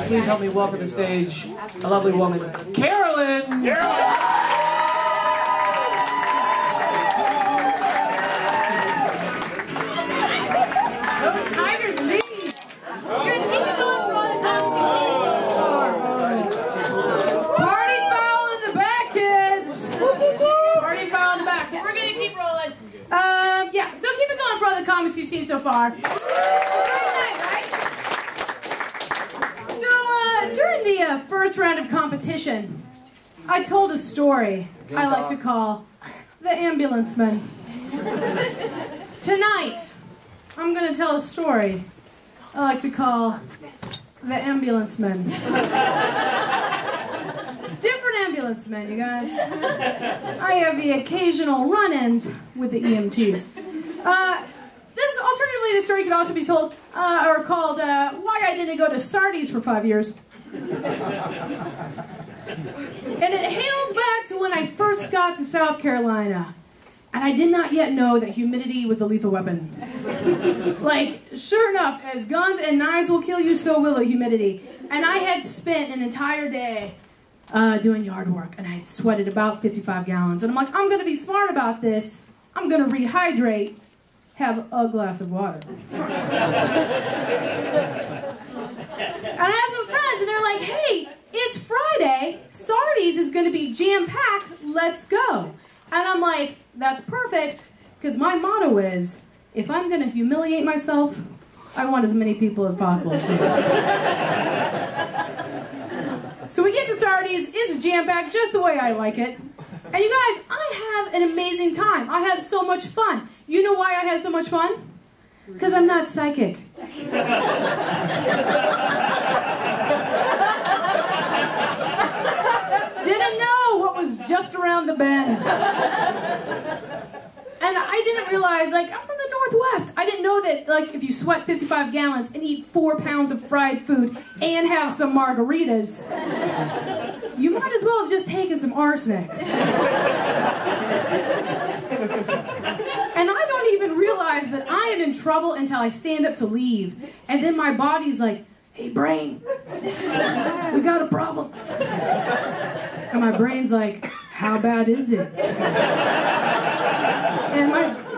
Please help me welcome to the stage a lovely woman, Carolyn. Comics you've seen so far. Great night, right? So, during the first round of competition, I told a story I like to call The Ambulance Man. Tonight, I'm going to tell a story I like to call The Ambulance Man. Different ambulance men, you guys. I have the occasional run-ins with the EMTs. Alternatively, the story could also be told, or called, Why I Didn't Go to Sardi's for 5 years. And it hails back to when I first got to South Carolina, and I did not yet know that humidity was a lethal weapon. Like, sure enough, as guns and knives will kill you, so will a humidity. And I had spent an entire day doing yard work, and I had sweated about 55 gallons. And I'm like, I'm going to be smart about this. I'm going to rehydrate. Have a glass of water. And I have some friends, and they're like, hey, it's Friday. Sardi's is going to be jam-packed. Let's go. And I'm like, that's perfect, because my motto is, if I'm going to humiliate myself, I want as many people as possible to see it. So we get to Sardi's. It's jam-packed just the way I like it. And you guys, I have an amazing time. I have so much fun. You know why I had so much fun? Because I'm not psychic. Didn't know what was just around the bend. And I didn't realize, like, I'm from the Northwest. I didn't know that, like, if you sweat 55 gallons and eat 4 pounds of fried food and have some margaritas, you might as well have just taken some arsenic. And I don't even realize that I am in trouble until I stand up to leave. And then my body's like, hey, brain, we got a problem. And my brain's like, how bad is it? And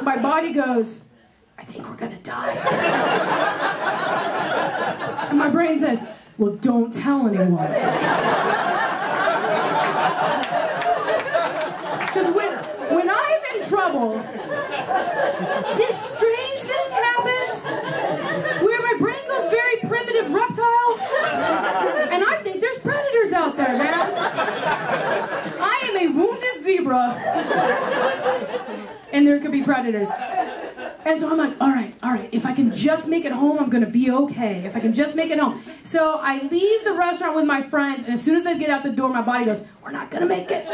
my body goes, I think we're gonna die. And my brain says, well, don't tell anyone. Because when I'm in trouble, this strange thing happens where my brain goes very primitive reptile, and I think there's predators out there, man. I am a wounded zebra, and there could be predators. And so I'm like, all right, if I can just make it home, I'm gonna be okay. If I can just make it home. So I leave the restaurant with my friends, and as soon as I get out the door, my body goes, we're not gonna make it.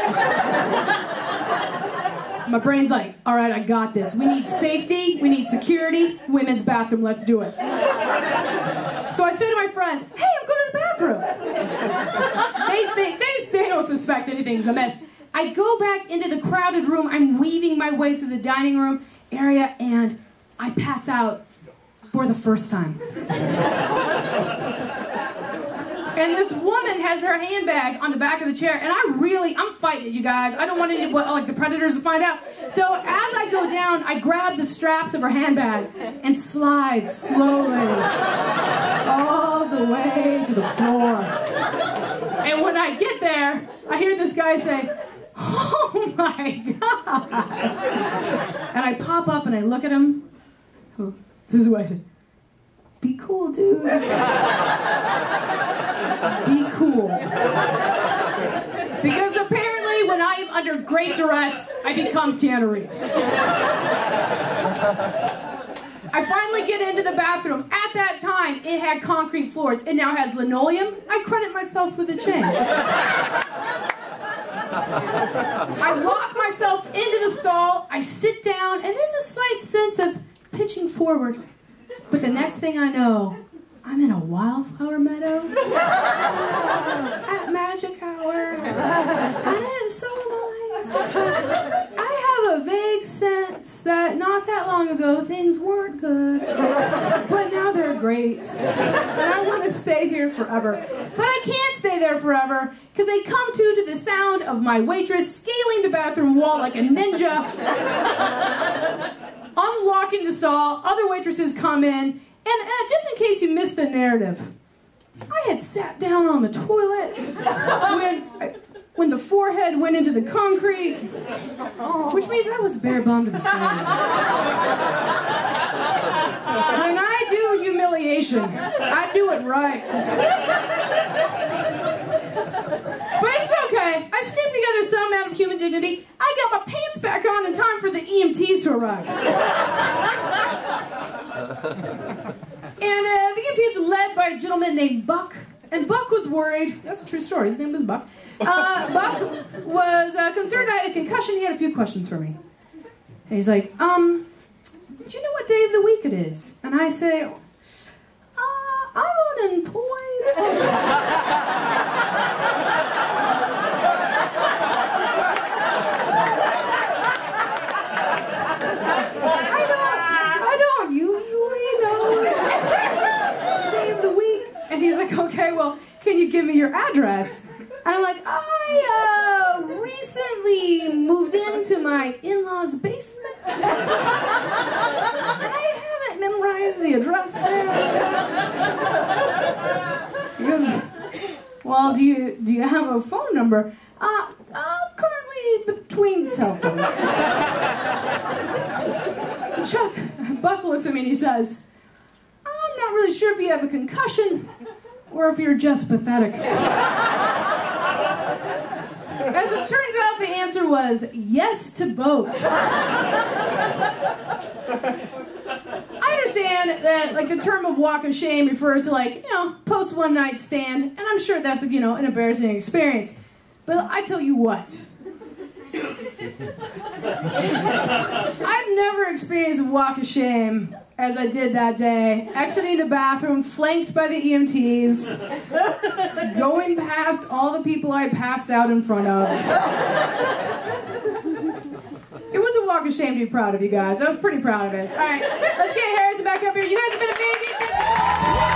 My brain's like, all right, I got this. We need safety, we need security, women's bathroom, let's do it. So I say to my friends, hey, I'm going to the bathroom. They don't suspect anything's amiss. I go back into the crowded room, I'm weaving my way through the dining room area, and I pass out for the first time. And this woman has her handbag on the back of the chair, and I'm fighting it, you guys. I don't want any, like, the predators to find out. So as I go down, I grab the straps of her handbag and slide slowly all the way to the floor. And when I get there, I hear this guy say, oh my God. And I pop up and I look at him. Oh, this is what I said. Be cool, dude. Be cool. Because apparently when I am under great duress, I become Keanu Reeves. I finally get into the bathroom. At that time, it had concrete floors. It now has linoleum. I credit myself with the change. I lock myself into the stall. I sit down, and there's a slight sense of pitching forward. But the next thing I know, I'm in a wildflower meadow at magic hour, and it's so nice. I have a vague sense that not that long ago things weren't good, but now they're great. And I want to stay here forever. But I can't stay there forever because I come to the sound of my waitress scaling the bathroom wall like a ninja, unlocking the stall. Other waitresses come in, and just in case you missed the narrative, I had sat down on the toilet when the forehead went into the concrete, which means I was bare bum to the sky. When I do humiliation, I do it right. But it's okay. I scraped together some amount of human dignity. I got my pants back on in time for the EMTs to arrive. And the EMTs led by a gentleman named Buck. And Buck was worried. That's a true story. His name was Buck. Buck was concerned I had a concussion. He had a few questions for me. And he's like, do you know what day of the week it is? And I say, I'm unemployed. I don't usually know the day of the week. And he's like, okay, well, can you give me your address? And I'm like, I recently moved into my in-laws' basement. And I haven't memorized the address there. He goes, well, do you have a phone number? Currently between cell phones. Buck looks at me and he says, I'm not really sure if you have a concussion or if you're just pathetic. As it turns out, the answer was yes to both. I understand that, like, the term of walk of shame refers to, like, post one night stand, and I'm sure that's, an embarrassing experience. But I tell you what, I've never experienced a walk of shame as I did that day, exiting the bathroom, flanked by the EMTs, going past all the people I passed out in front of. It was a walk of shame to be proud of, you guys. I was pretty proud of it. All right, let's get Harrison back up here. You guys have been amazing.